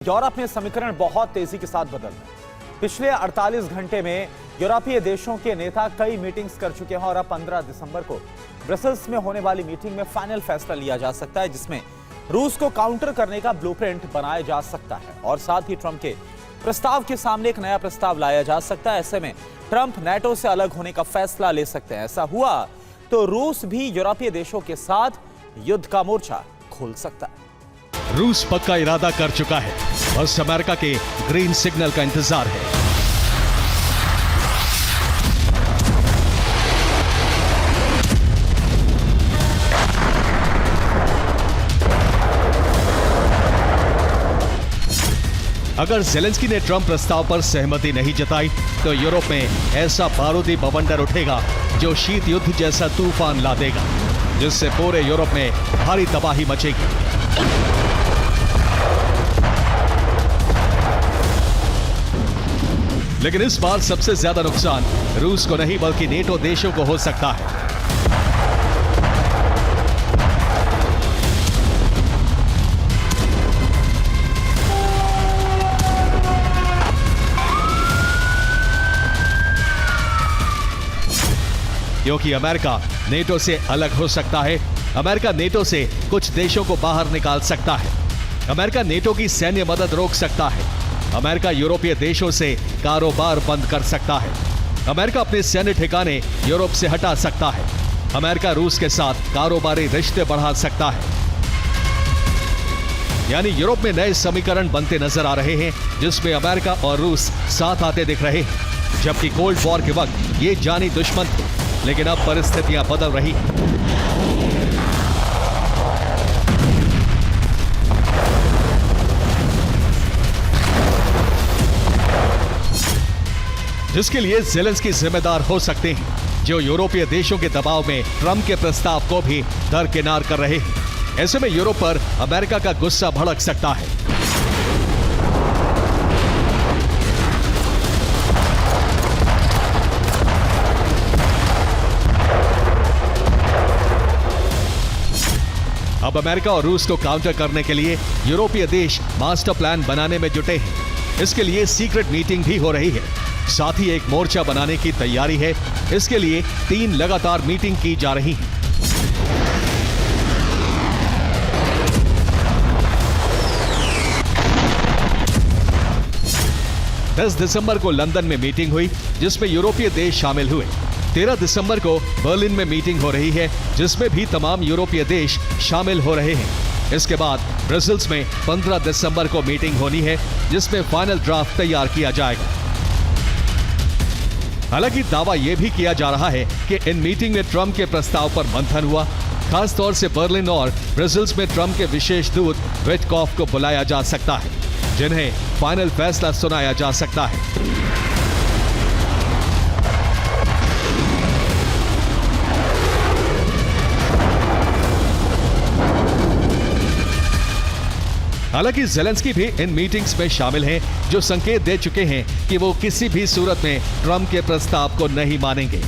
Europe में समीकरण बहुत तेजी के साथ बदल रहे हैं। पिछले 48 घंटे में यूरोपीय देशों के नेता कई मीटिंग्स कर चुके हैं और अब 15 दिसंबर को ब्रसेल्स में होने वाली मीटिंग में फाइनल फैसला लिया जा सकता है, जिसमें रूस को काउंटर करने का ब्लूप्रिंट बनाया जा सकता है और साथ ही ट्रंप के प्रस्ताव के सामने एक नया प्रस्ताव लाया जा सकता है। ऐसे में ट्रंप नाटो से अलग होने का फैसला ले सकते हैं। ऐसा हुआ तो रूस भी यूरोपीय देशों के साथ युद्ध का मोर्चा खोल सकता है। रूस पक्का इरादा कर चुका है, बस अमेरिका के ग्रीन सिग्नल का इंतजार है। अगर जेलेंस्की ने ट्रंप प्रस्ताव पर सहमति नहीं जताई तो यूरोप में ऐसा बारूदी बवंडर उठेगा जो शीत युद्ध जैसा तूफान ला देगा, जिससे पूरे यूरोप में भारी तबाही मचेगी। लेकिन इस बार सबसे ज्यादा नुकसान रूस को नहीं बल्कि नेटो देशों को हो सकता है। क्योंकि अमेरिका नेटो से अलग हो सकता है। अमेरिका नेटो से कुछ देशों को बाहर निकाल सकता है। अमेरिका नेटो की सैन्य मदद रोक सकता है। अमेरिका यूरोपीय देशों से कारोबार बंद कर सकता है। अमेरिका अपने सैन्य ठिकाने यूरोप से हटा सकता है। अमेरिका रूस के साथ कारोबारी रिश्ते बढ़ा सकता है। यानी यूरोप में नए समीकरण बनते नजर आ रहे हैं, जिसमें अमेरिका और रूस साथ आते दिख रहे हैं। जबकि कोल्ड वॉर के वक्त ये जानी दुश्मन थे, लेकिन अब परिस्थितियां बदल रही हैं। जिसके लिए जेलेंस्की जिम्मेदार हो सकते हैं, जो यूरोपीय देशों के दबाव में ट्रंप के प्रस्ताव को भी दरकिनार कर रहे हैं। ऐसे में यूरोप पर अमेरिका का गुस्सा भड़क सकता है। अब अमेरिका और रूस को काउंटर करने के लिए यूरोपीय देश मास्टर प्लान बनाने में जुटे हैं। इसके लिए सीक्रेट मीटिंग भी हो रही है। साथ ही एक मोर्चा बनाने की तैयारी है। इसके लिए 3 लगातार मीटिंग की जा रही हैं। 10 दिसंबर को लंदन में मीटिंग हुई, जिसमें यूरोपीय देश शामिल हुए। 13 दिसंबर को बर्लिन में मीटिंग हो रही है, जिसमें भी तमाम यूरोपीय देश शामिल हो रहे हैं। इसके बाद ब्रसेल्स में 15 दिसंबर को मीटिंग होनी है, जिसमें फाइनल ड्राफ्ट तैयार किया जाएगा। हालांकि दावा यह भी किया जा रहा है कि इन मीटिंग में ट्रंप के प्रस्ताव पर मंथन हुआ। खास तौर से बर्लिन और ब्रसेल्स में ट्रंप के विशेष दूत विटकॉफ को बुलाया जा सकता है, जिन्हें फाइनल फैसला सुनाया जा सकता है। हालांकि जेलेंस्की भी इन मीटिंग्स में शामिल हैं, जो संकेत दे चुके हैं कि वो किसी भी सूरत में ट्रंप के प्रस्ताव को नहीं मानेंगे।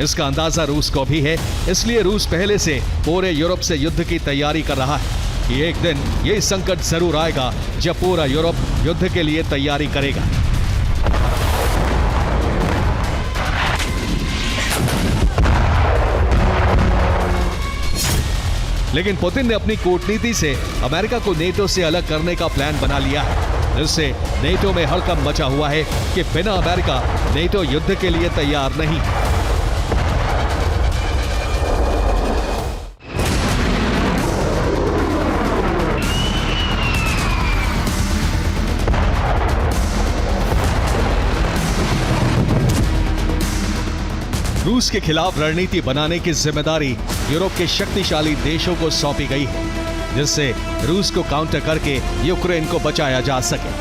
इसका अंदाजा रूस को भी है, इसलिए रूस पहले से पूरे यूरोप से युद्ध की तैयारी कर रहा है कि एक दिन ये संकट जरूर आएगा जब पूरा यूरोप युद्ध के लिए तैयारी करेगा। लेकिन पुतिन ने अपनी कूटनीति से अमेरिका को नेटो से अलग करने का प्लान बना लिया है, जिससे नेटो में हड़कंप मचा हुआ है कि बिना अमेरिका नेटो युद्ध के लिए तैयार नहीं है। रूस के खिलाफ रणनीति बनाने की जिम्मेदारी यूरोप के शक्तिशाली देशों को सौंपी गई है, जिससे रूस को काउंटर करके यूक्रेन को बचाया जा सके।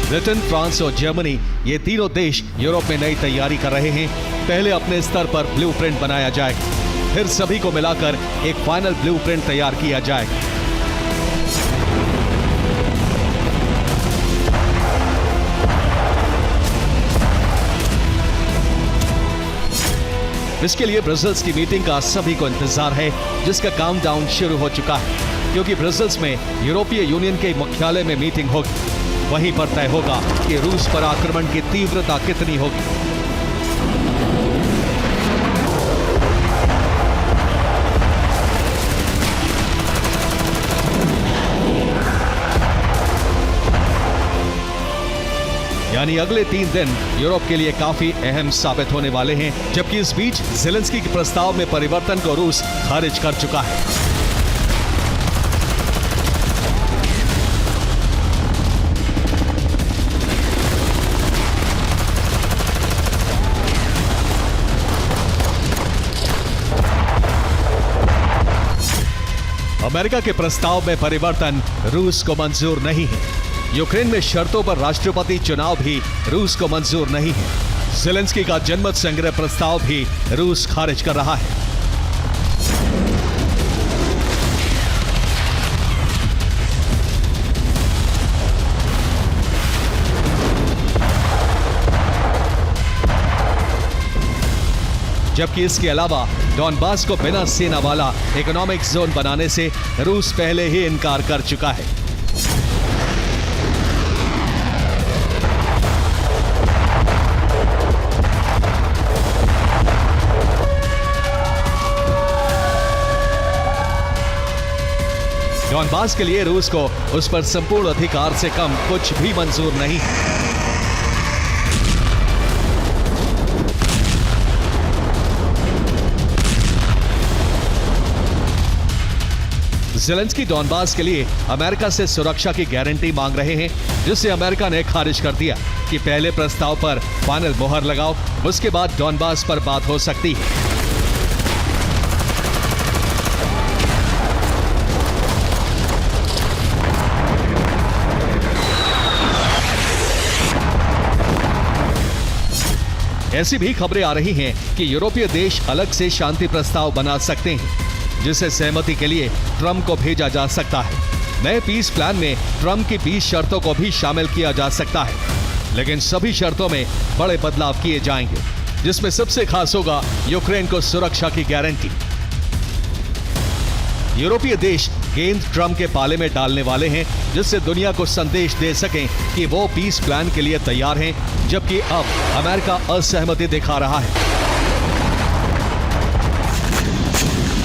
ब्रिटेन, फ्रांस और जर्मनी, ये तीनों देश यूरोप में नई तैयारी कर रहे हैं। पहले अपने स्तर पर ब्लूप्रिंट बनाया जाएगा, फिर सभी को मिलाकर एक फाइनल ब्लूप्रिंट तैयार किया जाएगा। इसके लिए ब्रसेल्स की मीटिंग का सभी को इंतजार है, जिसका काउंटडाउन शुरू हो चुका है, क्योंकि ब्रसेल्स में यूरोपीय यूनियन के मुख्यालय में मीटिंग होगी। वहीं पर तय होगा कि रूस पर आक्रमण की तीव्रता कितनी होगी। यानी अगले 3 दिन यूरोप के लिए काफी अहम साबित होने वाले हैं, जबकि इस बीच ज़ेलेंस्की के प्रस्ताव में परिवर्तन को रूस खारिज कर चुका है। अमेरिका के प्रस्ताव में परिवर्तन रूस को मंजूर नहीं है। यूक्रेन में शर्तों पर राष्ट्रपति चुनाव भी रूस को मंजूर नहीं है। ज़ेलेंस्की का जनमत संग्रह प्रस्ताव भी रूस खारिज कर रहा है। जबकि इसके अलावा डॉनबास को बिना सेना वाला इकोनॉमिक जोन बनाने से रूस पहले ही इनकार कर चुका है। डॉनबास के लिए रूस को उस पर संपूर्ण अधिकार से कम कुछ भी मंजूर नहीं है। ज़ेलेंस्की डॉनबास के लिए अमेरिका से सुरक्षा की गारंटी मांग रहे हैं, जिसे अमेरिका ने खारिज कर दिया कि पहले प्रस्ताव पर फाइनल मोहर लगाओ, उसके बाद डॉनबास पर बात हो सकती है। ऐसी भी खबरें आ रही हैं कि यूरोपीय देश अलग से शांति प्रस्ताव बना सकते हैं, जिसे सहमति के लिए ट्रंप को भेजा जा सकता है। नए पीस प्लान में ट्रंप की 20 शर्तों को भी शामिल किया जा सकता है, लेकिन सभी शर्तों में बड़े बदलाव किए जाएंगे, जिसमें सबसे खास होगा यूक्रेन को सुरक्षा की गारंटी। यूरोपीय देश गेंद ट्रंप के पाले में डालने वाले हैं, जिससे दुनिया को संदेश दे सकें कि वो पीस प्लान के लिए तैयार हैं, जबकि अब अमेरिका असहमति दिखा रहा है।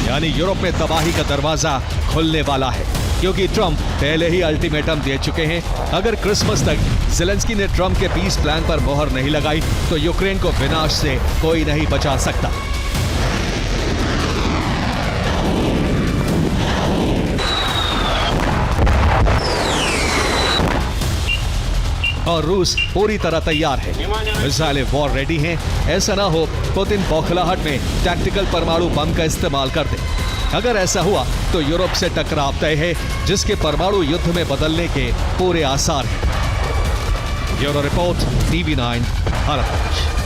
यानी यूरोप में तबाही का दरवाजा खुलने वाला है, क्योंकि ट्रंप पहले ही अल्टीमेटम दे चुके हैं। अगर क्रिसमस तक ज़ेलेंस्की ने ट्रंप के पीस प्लान पर मोहर नहीं लगाई तो यूक्रेन को विनाश से कोई नहीं बचा सकता। और रूस पूरी तरह तैयार है, मिसाइलें वॉर रेडी हैं। ऐसा ना हो पुतिन बौखलाहट में टैक्टिकल परमाणु बम का इस्तेमाल कर दे। अगर ऐसा हुआ तो यूरोप से टकराव तय है, जिसके परमाणु युद्ध में बदलने के पूरे आसार हैं। Bureau report, TV9 Bharat.